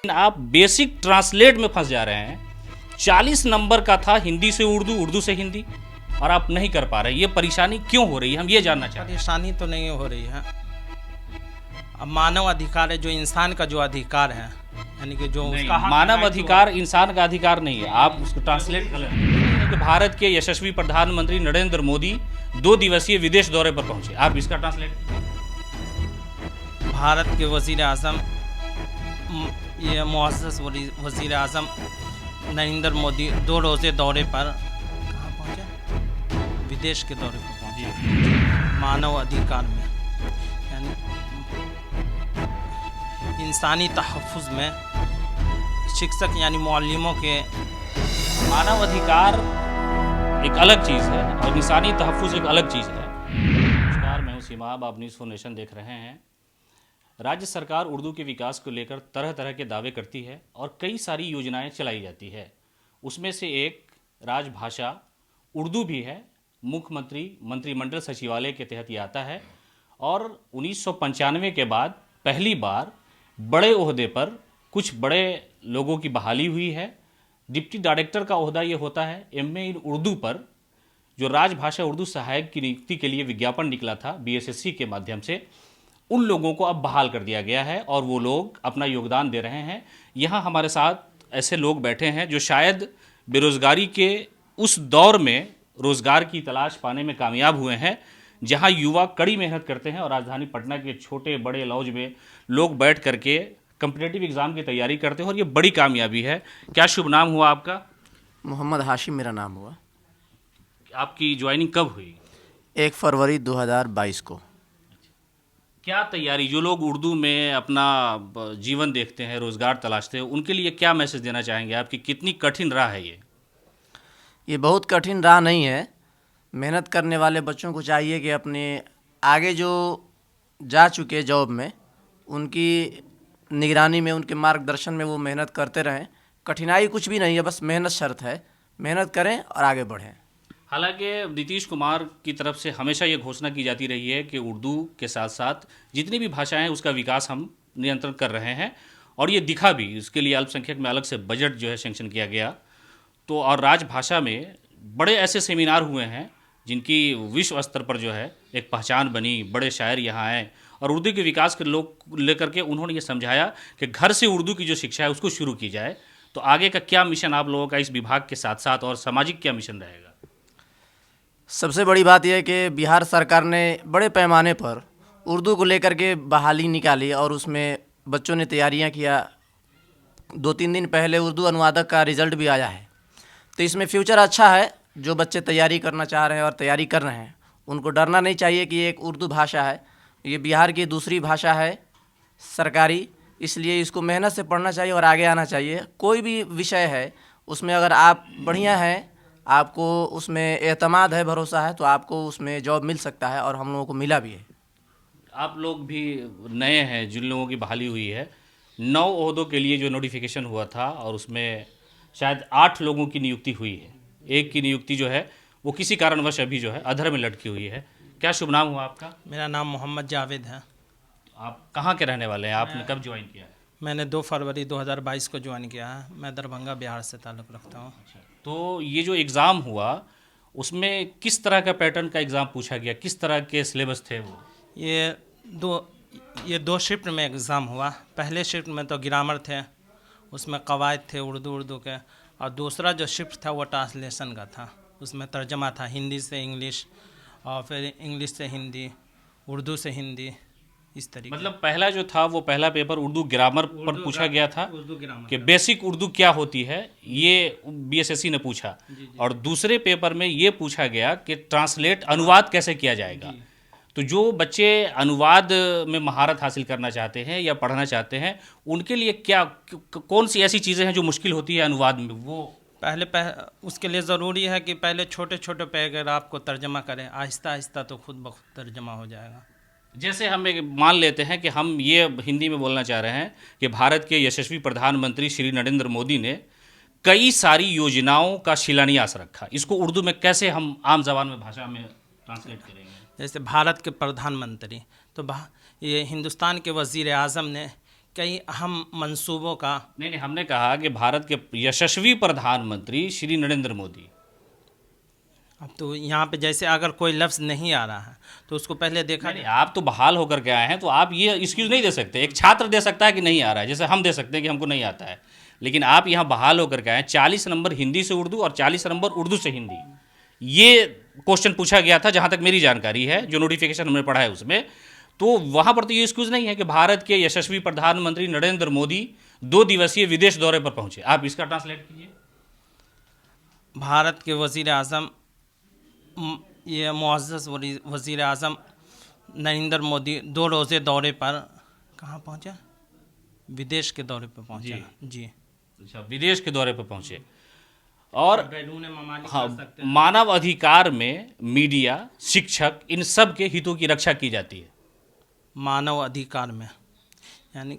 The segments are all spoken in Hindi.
आप बेसिक ट्रांसलेट में फंस जा रहे हैं। 40 नंबर का था हिंदी से उर्दू, उर्दू से हिंदी, और आप नहीं कर पा रहे। ये परेशानी क्यों हो रही है, हम ये जानना चाहते हैं। परेशानी तो नहीं हो रही है। अब मानव अधिकार है, जो इंसान का जो अधिकार है, यानी कि जो उसका हक मानव है, अधिकार इंसान का अधिकार नहीं है। आप उसको ट्रांसलेट गलत है कि भारत के यशस्वी प्रधानमंत्री नरेंद्र मोदी 2 दिवसीय विदेश दौरे पर पहुंचे। आप इसका ट्रांसलेट। भारत के वज़ीर आज़म, ये मुअज़्ज़ज़ वज़ीर आज़म नरेंद्र मोदी 2 रोज़े दौरे पर कहाँ पहुँचे? विदेश के दौरे पर पहुँचे। मानव अधिकार में, यानी इंसानी तहफ़्फ़ुज़ में शिक्षक यानी मुअल्लिमों के। मानव अधिकार एक अलग चीज़ है और इंसानी तहफ़्फ़ुज़ एक अलग चीज़ है। नमस्कार, मैं हूं सीमाब, आप न्यूज़ 4 नेशन देख रहे हैं। राज्य सरकार उर्दू के विकास को लेकर तरह तरह के दावे करती है और कई सारी योजनाएं चलाई जाती है। उसमें से एक राजभाषा उर्दू भी है। मुख्यमंत्री मंत्रिमंडल सचिवालय के तहत ये आता है और 1995 के बाद पहली बार बड़े ओहदे पर कुछ बड़े लोगों की बहाली हुई है। डिप्टी डायरेक्टर का ओहदा ये होता है। एमए इन उर्दू पर जो राजभाषा उर्दू सहायक की नियुक्ति के लिए विज्ञापन निकला था बीएसएससी के माध्यम से, उन लोगों को अब बहाल कर दिया गया है और वो लोग अपना योगदान दे रहे हैं। यहाँ हमारे साथ ऐसे लोग बैठे हैं जो शायद बेरोज़गारी के उस दौर में रोज़गार की तलाश पाने में कामयाब हुए हैं, जहाँ युवा कड़ी मेहनत करते हैं और राजधानी पटना के छोटे बड़े लॉज में लोग बैठ करके कम्पिटिटिव एग्ज़ाम की तैयारी करते हैं और ये बड़ी कामयाबी है। क्या शुभ नाम हुआ आपका? मोहम्मद हाशिम मेरा नाम हुआ। आपकी ज्वाइनिंग कब हुई? 1 फरवरी 2022 को। क्या तैयारी, जो लोग उर्दू में अपना जीवन देखते हैं, रोज़गार तलाशते हैं, उनके लिए क्या मैसेज देना चाहेंगे? आपकी कितनी कठिन राह है ये? ये बहुत कठिन राह नहीं है। मेहनत करने वाले बच्चों को चाहिए कि अपने आगे जो जा चुके जॉब में, उनकी निगरानी में, उनके मार्गदर्शन में वो मेहनत करते रहें। कठिनाई कुछ भी नहीं है, बस मेहनत शर्त है। मेहनत करें और आगे बढ़ें। हालांकि नीतीश कुमार की तरफ से हमेशा ये घोषणा की जाती रही है कि उर्दू के साथ साथ जितनी भी भाषाएं हैं उसका विकास हम नियंत्रण कर रहे हैं, और ये दिखा भी। उसके लिए अल्पसंख्यक में अलग से बजट जो है सेंक्शन किया गया। तो और राजभाषा में बड़े ऐसे सेमिनार हुए हैं जिनकी विश्व स्तर पर जो है एक पहचान बनी। बड़े शायर यहाँ आए और उर्दू के विकास के लोग लेकर के उन्होंने ये समझाया कि घर से उर्दू की जो शिक्षा है उसको शुरू की जाए। तो आगे का क्या मिशन आप लोगों का इस विभाग के साथ साथ, और सामाजिक क्या मिशन रहेगा? सबसे बड़ी बात यह है कि बिहार सरकार ने बड़े पैमाने पर उर्दू को लेकर के बहाली निकाली और उसमें बच्चों ने तैयारियां किया। 2-3 दिन पहले उर्दू अनुवादक का रिज़ल्ट भी आया है। तो इसमें फ्यूचर अच्छा है। जो बच्चे तैयारी करना चाह रहे हैं और तैयारी कर रहे हैं, उनको डरना नहीं चाहिए कि ये एक उर्दू भाषा है, ये बिहार की दूसरी भाषा है सरकारी, इसलिए इसको मेहनत से पढ़ना चाहिए और आगे आना चाहिए। कोई भी विषय है उसमें अगर आप बढ़िया हैं, आपको उसमें एतमाद है, भरोसा है, तो आपको उसमें जॉब मिल सकता है और हम लोगों को मिला भी है। आप लोग भी नए हैं, जिन लोगों की बहाली हुई है। 9 ओहदों के लिए जो नोटिफिकेशन हुआ था और उसमें शायद 8 लोगों की नियुक्ति हुई है। एक की नियुक्ति जो है वो किसी कारणवश अभी जो है अधर में लटकी हुई है। क्या शुभ नाम हुआ आपका? मेरा नाम मोहम्मद जावेद है। आप कहाँ के रहने वाले हैं? आपने कब ज्वाइन किया है? मैंने 2 फरवरी 2022 को ज्वाइन किया है। मैं दरभंगा बिहार से ताल्लुक़ रखता हूँ। तो ये जो एग्ज़ाम हुआ उसमें किस तरह का पैटर्न का एग्ज़ाम पूछा गया, किस तरह के सिलेबस थे वो? ये दो शिफ्ट में एग्ज़ाम हुआ। पहले शिफ्ट में तो ग्रामर थे, उसमें कवायद थे उर्दू के, और दूसरा जो शिफ्ट था वो ट्रांसलेशन का था। उसमें तर्जमा था हिंदी से इंग्लिश और फिर इंग्लिश से हिंदी, उर्दू से हिंदी, इस तरीके। मतलब पहला जो था वो पहला पेपर उर्दू ग्रामर पर पूछा गया था उर्दू ग्रामर कि बेसिक उर्दू क्या होती है, ये बीएसएससी ने पूछा। और दूसरे पेपर में ये पूछा गया कि ट्रांसलेट अनुवाद कैसे किया जाएगा। तो जो बच्चे अनुवाद में महारत हासिल करना चाहते हैं या पढ़ना चाहते हैं, उनके लिए क्या कौन सी ऐसी चीज़ें हैं जो मुश्किल होती है अनुवाद में? वो उसके लिए ज़रूरी है कि पहले छोटे छोटे पैराग्राफ को तर्जमा करें। आहिस्ता आहिस्ता तो खुद ब खुद तर्जमा हो जाएगा। जैसे हम एक मान लेते हैं कि हम ये हिंदी में बोलना चाह रहे हैं कि भारत के यशस्वी प्रधानमंत्री श्री नरेंद्र मोदी ने कई सारी योजनाओं का शिलान्यास रखा। इसको उर्दू में कैसे हम आम ज़बान में भाषा में ट्रांसलेट करेंगे? जैसे भारत के प्रधानमंत्री, तो ये हिंदुस्तान के वज़ीर आज़म ने कई अहम मंसूबों का। नहीं, हमने कहा कि भारत के यशस्वी प्रधानमंत्री श्री नरेंद्र मोदी। अब तो यहाँ पे जैसे अगर कोई लफ्ज़ नहीं आ रहा है तो उसको पहले देखा नहीं, आप तो बहाल होकर के आए हैं, तो आप ये एक्सक्यूज़ नहीं दे सकते। एक छात्र दे सकता है कि नहीं आ रहा है, जैसे हम दे सकते हैं कि हमको नहीं आता है, लेकिन आप यहाँ बहाल होकर के आए हैं। 40 नंबर हिंदी से उर्दू और 40 नंबर उर्दू से हिंदी, ये क्वेश्चन पूछा गया था जहाँ तक मेरी जानकारी है, जो नोटिफिकेशन हमने पढ़ा है उसमें। तो वहाँ पर तो ये एक्सक्यूज़ नहीं है कि भारत के यशस्वी प्रधानमंत्री नरेंद्र मोदी 2 दिवसीय विदेश दौरे पर पहुँचे। आप इसका ट्रांसलेट कीजिए। भारत के वज़ीर आज़म ये मुअज़्ज़ज़ वज़ीर आज़म नरेंद्र मोदी 2 रोज़े दौरे पर कहाँ पहुँचा? विदेश के दौरे पर पहुँचा जी। अच्छा, विदेश के दौरे पर पहुँचे। और बैरून ममालिक हाँ, कर सकते हैं। मानव अधिकार में मीडिया, शिक्षक, इन सब के हितों की रक्षा की जाती है। मानव अधिकार में यानी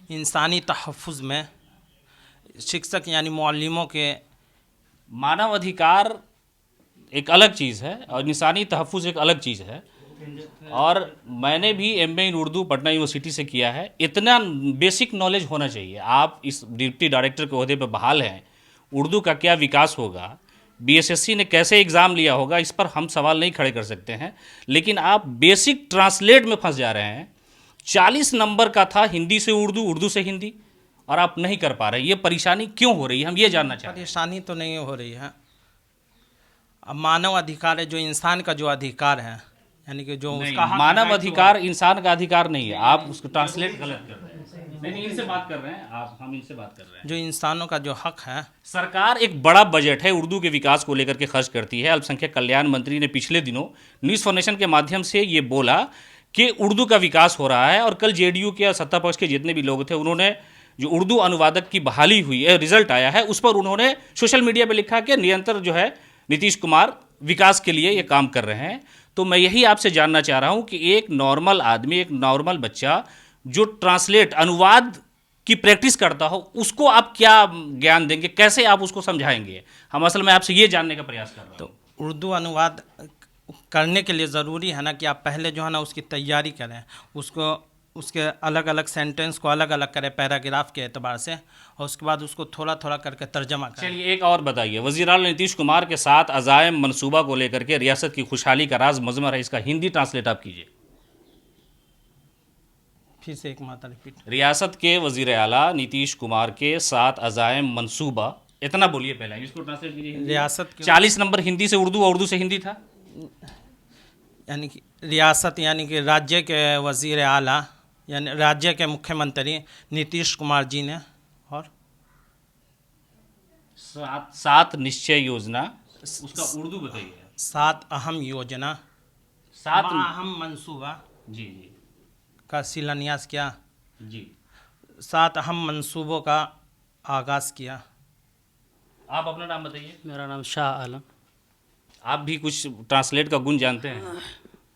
इंसानी तहफ़्फ़ुज़ में शिक्षक यानी मुअल्लिमों के। मानव अधिकार एक अलग चीज़ है और इंसानी तहफ़्फ़ुज़ एक अलग चीज़ है। और मैंने भी एमए इन उर्दू पटना यूनिवर्सिटी से किया है। इतना बेसिक नॉलेज होना चाहिए। आप इस डिप्टी डायरेक्टर के ओहदे पर बहाल हैं, उर्दू का क्या विकास होगा, बीएसएससी ने कैसे एग्ज़ाम लिया होगा, इस पर हम सवाल नहीं खड़े कर सकते हैं, लेकिन आप बेसिक ट्रांसलेट में फंस जा रहे हैं। 40 नंबर का था हिंदी से उर्दू, उर्दू से हिंदी, और आप नहीं कर पा रहे। ये परेशानी क्यों हो रही है, हम ये जानना चाहते हैं। परेशानी तो नहीं हो रही है। अब मानव अधिकार है, जो इंसान का जो अधिकार है, यानी कि जो नहीं, उसका हक मानव है, अधिकार इंसान का अधिकार नहीं है। आप उसको ट्रांसलेट गलत कर रहे हैं। नहीं, इनसे बात कर रहे हैं आप, हम इनसे बात कर रहे हैं। जो इंसानों का जो हक है। सरकार एक बड़ा बजट है उर्दू के विकास को लेकर के खर्च करती है। अल्पसंख्यक कल्याण मंत्री ने पिछले दिनों न्यूज़ फाउंडेशन के माध्यम से ये बोला कि उर्दू का विकास हो रहा है। और कल जेडीयू के सत्ता पक्ष के जितने भी लोग थे, उन्होंने जो उर्दू अनुवादक की बहाली हुई है, रिजल्ट आया है, उस पर उन्होंने सोशल मीडिया पर लिखा कि निरंतर जो है नीतीश कुमार विकास के लिए ये काम कर रहे हैं। तो मैं यही आपसे जानना चाह रहा हूं कि एक नॉर्मल आदमी, एक नॉर्मल बच्चा जो ट्रांसलेट अनुवाद की प्रैक्टिस करता हो, उसको आप क्या ज्ञान देंगे, कैसे आप उसको समझाएंगे? हम असल में आपसे ये जानने का प्रयास कर रहे हैं। तो उर्दू अनुवाद करने के लिए ज़रूरी है ना कि आप पहले जो है ना उसकी तैयारी करें, उसको उसके अलग अलग सेंटेंस को अलग अलग करें पैराग्राफ के एतबार से, और उसके बाद उसको थोड़ा थोड़ा करके तर्जमा करें। चलिए एक और बताइए, वज़ीर-ए-आला नीतीश कुमार के साथ अज़ायम मंसूबा को लेकर के रियासत की खुशहाली का राज मज़मर है, इसका हिंदी ट्रांसलेट आप कीजिए। फिर से एक मात्रा रिपीट। रियासत के वज़ीर-ए-आला नीतीश कुमार के साथ अज़ायम मंसूबा, इतना बोलिए पहले, इसको ट्रांसलेट कीजिए। रियासत के 40 नंबर हिंदी से उर्दू और उर्दू से हिंदी था। यानी कि रियासत यानी कि राज्य के वज़ीर आला यानी राज्य के मुख्यमंत्री नीतीश कुमार जी ने, और 7 निश्चय योजना, उसका उर्दू बताइए। 7 अहम योजना, 7 अहम मंसूबा जी जी का शिलान्यास किया, जी। 7 अहम मंसूबों का आगाज़ किया। आप अपना नाम बताइए। मेरा नाम शाह आलम। आप भी कुछ ट्रांसलेट का गुण जानते हैं?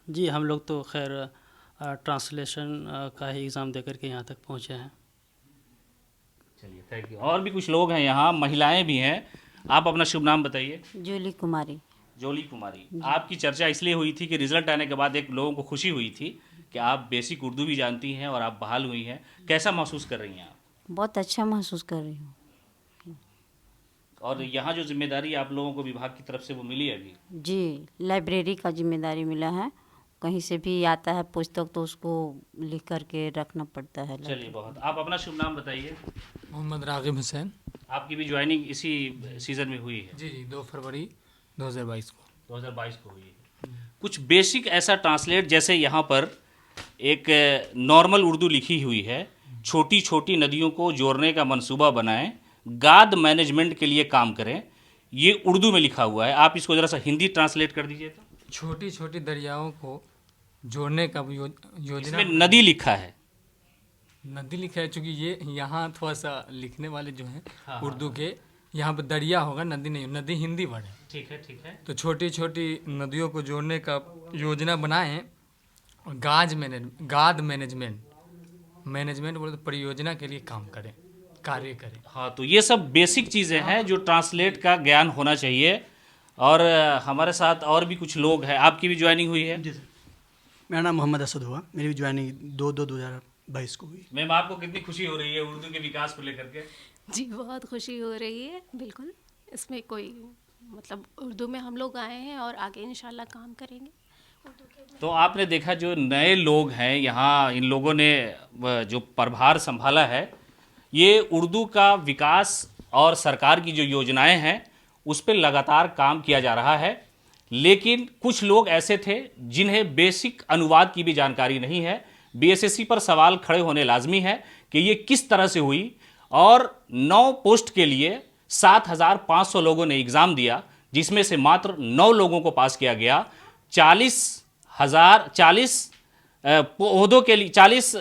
जी, हम लोग तो खैर ट्रांसलेशन का ही एग्ज़ाम दे करके यहाँ तक पहुँचे हैं। चलिए, थैंक यू। और भी कुछ लोग हैं यहाँ, महिलाएं भी हैं। आप अपना शुभ नाम बताइए। जूली कुमारी। जोली कुमारी। आपकी चर्चा इसलिए हुई थी कि रिजल्ट आने के बाद एक लोगों को खुशी हुई थी कि आप बेसिक उर्दू भी जानती हैं और आप बहाल हुई हैं। कैसा महसूस कर रही हैं आप? बहुत अच्छा महसूस कर रही हूँ। और यहाँ जो जिम्मेदारी आप लोगों को विभाग की तरफ से वो मिली है अभी? जी, लाइब्रेरी का जिम्मेदारी मिला है। कहीं से भी आता है पुस्तक तो उसको लिख करके रखना पड़ता है। चलिए, बहुत। आप अपना शुभ नाम बताइए। मोहम्मद रागिब हुसैन। आपकी भी ज्वाइनिंग इसी सीज़न में हुई है? जी 2 फरवरी 2022 को। 2022 को हुई है। कुछ बेसिक ऐसा ट्रांसलेट, जैसे यहाँ पर एक नॉर्मल उर्दू लिखी हुई है, छोटी छोटी नदियों को जोड़ने का मंसूबा बनाएं, गाद मैनेजमेंट के लिए काम करें, ये उर्दू में लिखा हुआ है। आप इसको ज़रा सा हिंदी ट्रांसलेट कर दीजिए तो। छोटी छोटी दरियाओं को जोड़ने का योजना। इसमें नदी लिखा है। नदी लिखा है, चूँकि ये यहाँ थोड़ा सा लिखने वाले जो हैं उर्दू के, यहाँ पर दरिया होगा, नदी नहीं, नदी हिंदी वर्ड है। ठीक है, ठीक है। तो छोटी छोटी नदियों को जोड़ने का योजना बनाएं और गाद मैनेजमेंट बोले तो परियोजना के लिए काम करें, कार्य करें। हाँ, तो ये सब बेसिक चीज़ें हैं जो ट्रांसलेट का ज्ञान होना चाहिए। और हमारे साथ और भी कुछ लोग हैं। आपकी भी ज्वाइनिंग हुई है? मेरा नाम मोहम्मद असद हुआ। मेरी ज्वाइनिंग 2/2/2022 को हुई। मैम आपको कितनी खुशी हो रही है उर्दू के विकास को लेकर के? जी बहुत खुशी हो रही है, बिल्कुल। इसमें कोई मतलब उर्दू में हम लोग आए हैं और आगे इंशाल्लाह काम करेंगे उर्दू के। तो आपने देखा जो नए लोग हैं यहाँ, इन लोगों ने जो प्रभार संभाला है, ये उर्दू का विकास और सरकार की जो योजनाएं हैं उस पर लगातार काम किया जा रहा है। लेकिन कुछ लोग ऐसे थे जिन्हें बेसिक अनुवाद की भी जानकारी नहीं है। बीएसएससी पर सवाल खड़े होने लाजमी है कि ये किस तरह से हुई, और 9 पोस्ट के लिए 7,500 लोगों ने एग्ज़ाम दिया, जिसमें से मात्र 9 लोगों को पास किया गया। 40 पौधों के लिए 40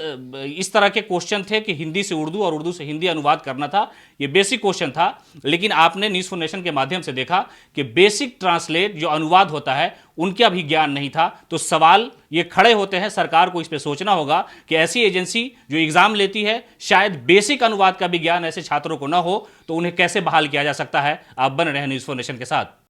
इस तरह के क्वेश्चन थे कि हिंदी से उर्दू और उर्दू से हिंदी अनुवाद करना था। ये बेसिक क्वेश्चन था। लेकिन आपने न्यूज़ फॉर नेशन के माध्यम से देखा कि बेसिक ट्रांसलेट जो अनुवाद होता है उनका भी ज्ञान नहीं था। तो सवाल ये खड़े होते हैं, सरकार को इस पर सोचना होगा कि ऐसी एजेंसी जो एग्ज़ाम लेती है, शायद बेसिक अनुवाद का भी ज्ञान ऐसे छात्रों को ना हो, तो उन्हें कैसे बहाल किया जा सकता है। आप बन रहे हैं न्यूज़ फॉर नेशन के साथ।